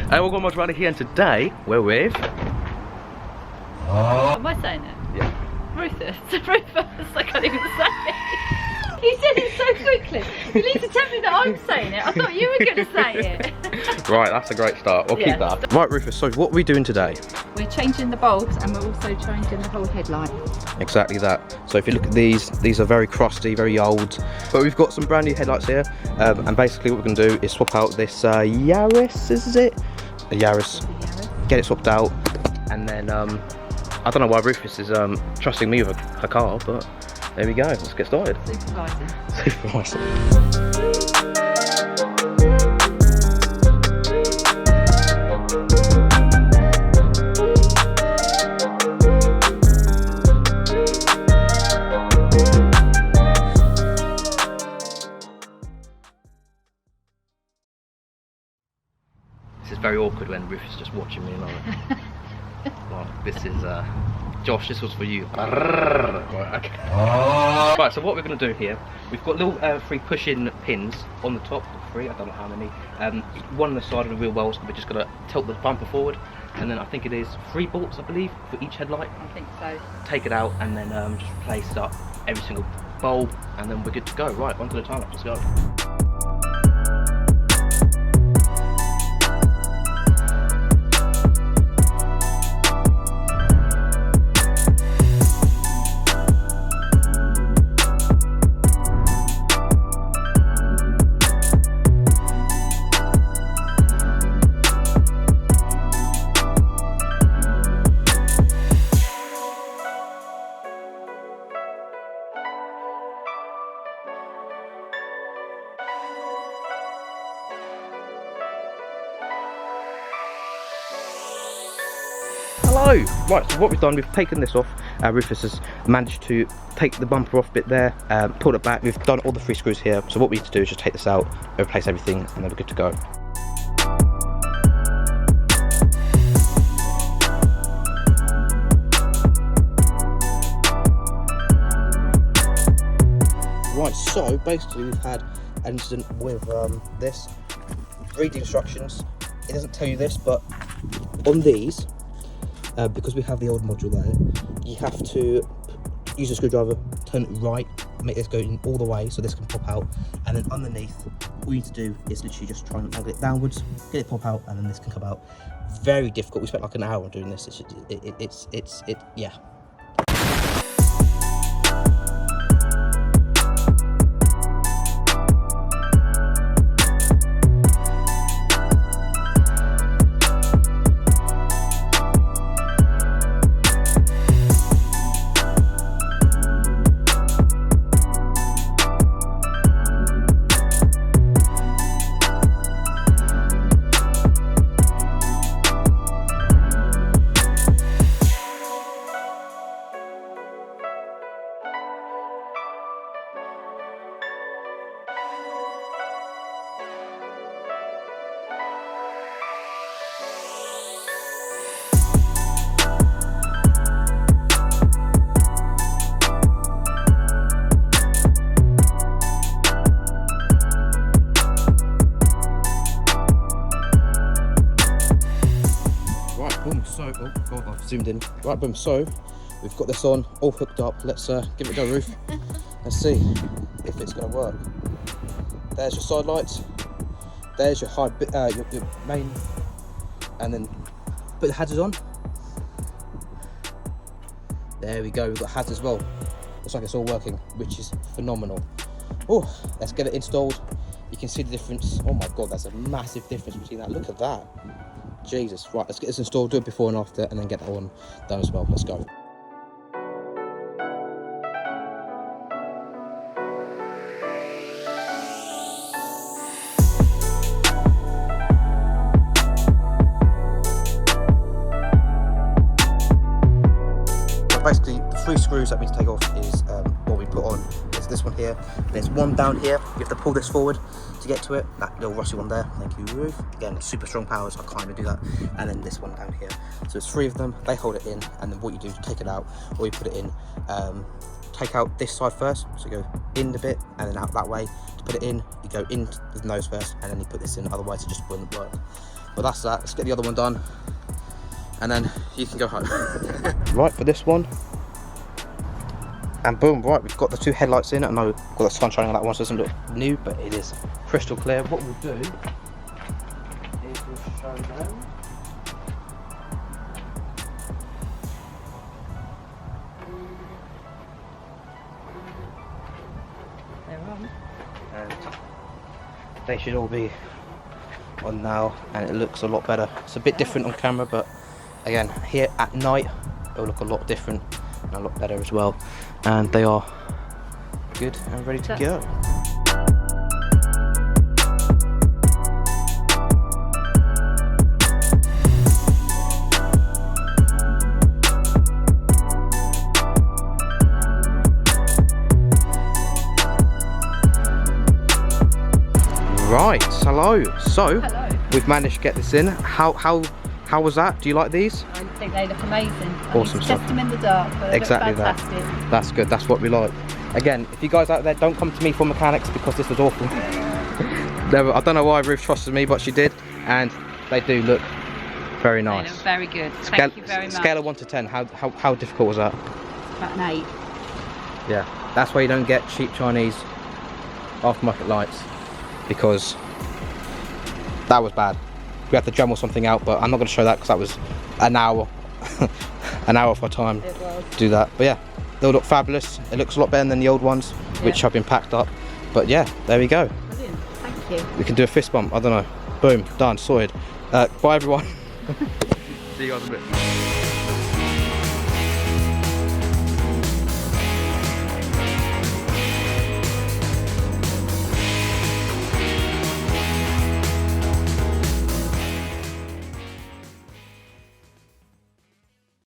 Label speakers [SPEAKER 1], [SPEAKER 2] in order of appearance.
[SPEAKER 1] Hey, welcome to Riley here, and today we're with...
[SPEAKER 2] Am I saying it?
[SPEAKER 1] Yeah.
[SPEAKER 2] Rufus. Rufus, I can't even say it. You said it so quickly. You need to tell me that I'm saying it. I thought you were going to say it.
[SPEAKER 1] Right, that's a great start. We'll keep that. Right, Rufus, so what are we doing today?
[SPEAKER 2] We're changing the bulbs and we're also changing the whole headlight.
[SPEAKER 1] Exactly that. So if you look at these are very crusty, very old. But we've got some brand new headlights here. And basically what we're going to do is swap out this Yaris, is it? A Yaris. Get it swapped out. And then, I don't know why Rufus is trusting me with her car, but there we go. Let's get started.
[SPEAKER 2] Supervising.
[SPEAKER 1] Supervising. This is very awkward when Rufus is just watching me and well, this is Josh, this was for you. Right, okay. Right, so what we're going to do here, we've got little 3 push-in pins on the top, 3, I don't know how many, one on the side of the wheel wells. We're just going to tilt the bumper forward, and then I think it is 3 bolts, I believe, for each headlight.
[SPEAKER 2] I think so.
[SPEAKER 1] Take it out and then just place up every single bulb, and then we're good to go. Right, onto the time lapse, let's go. Hello! Right, so what we've done, we've taken this off. Rufus has managed to take the bumper off bit there, pulled it back. We've done all the 3 screws here. So what we need to do is just take this out, replace everything, and then we're good to go. Right, so basically we've had an incident with this. Read the instructions. It doesn't tell you this, but on these, because we have the old module there, you have to use a screwdriver, turn it right, make this go in all the way so this can pop out, and then underneath, all you need to do is literally just try and angle it downwards, get it pop out, and then this can come out. Very difficult. We spent like an hour on doing this. Yeah. Boom, so, oh god, I've zoomed in. Right, boom, so we've got this on, all hooked up. Let's give it a go, Roof. Let's see if it's going to work. There's your side lights. There's your high bit, your main, and then put the hazards on. There we go, we've got hazards as well. Looks like it's all working, which is phenomenal. Oh, let's get it installed. You can see the difference. Oh my god, that's a massive difference between that. Look at that. Jesus. Right, let's get this installed, do it before and after, and then get that one done as well. Let's go. So basically, the 3 screws that we need to take off is what we put on. It's this one here. There's one down here. You have to pull this forward to get to it. That little rusty one there. Thank you, Ruth. Again, super strong power, so I can't even do that. And then this one down here. So it's 3 of them. They hold it in, and then what you do is take it out, or you put it in. Take out this side first, so you go in a bit and then out that way. To put it in, you go into the nose first, and then you put this in. Otherwise, it just wouldn't work. But that's that. Let's get the other one done, and then you can go home. Right, for this one. And boom, right, we've got the 2 headlights in. I know we've got the sun shining on that one, so it doesn't look new, but it is crystal clear. What we'll do is we'll show them.
[SPEAKER 2] They're on.
[SPEAKER 1] And they should all be on now, and it looks a lot better. It's a bit different on camera, but again, here at night, it'll look a lot different and a lot better as well. And they are good and ready to go. Right, hello. So
[SPEAKER 2] Hello.
[SPEAKER 1] we've managed to get this in. How was that? Do you like these?
[SPEAKER 2] I think they look amazing.
[SPEAKER 1] Awesome
[SPEAKER 2] I
[SPEAKER 1] stuff.
[SPEAKER 2] test them in the dark, but they
[SPEAKER 1] Exactly
[SPEAKER 2] look fantastic.
[SPEAKER 1] That's good. That's what we like. Again, if you guys out there, don't come to me for mechanics because this was awful. I don't know why Ruth trusted me, but she did, and they do look very
[SPEAKER 2] They
[SPEAKER 1] nice.
[SPEAKER 2] look very good. Thank you very much.
[SPEAKER 1] Scale of 1 to 10. How difficult was that?
[SPEAKER 2] About an 8.
[SPEAKER 1] Yeah, that's why you don't get cheap Chinese aftermarket lights, because that was bad. We had to dremel something out, but I'm not going to show that because that was an hour, an hour of our time
[SPEAKER 2] It was.
[SPEAKER 1] to do that. But yeah, they'll look fabulous. It looks a lot better than the old ones, which have been packed up. But yeah, there we go.
[SPEAKER 2] Brilliant. Thank you.
[SPEAKER 1] We can do a fist bump. I don't know. Boom, done, sorted. Bye everyone. See you guys in a bit.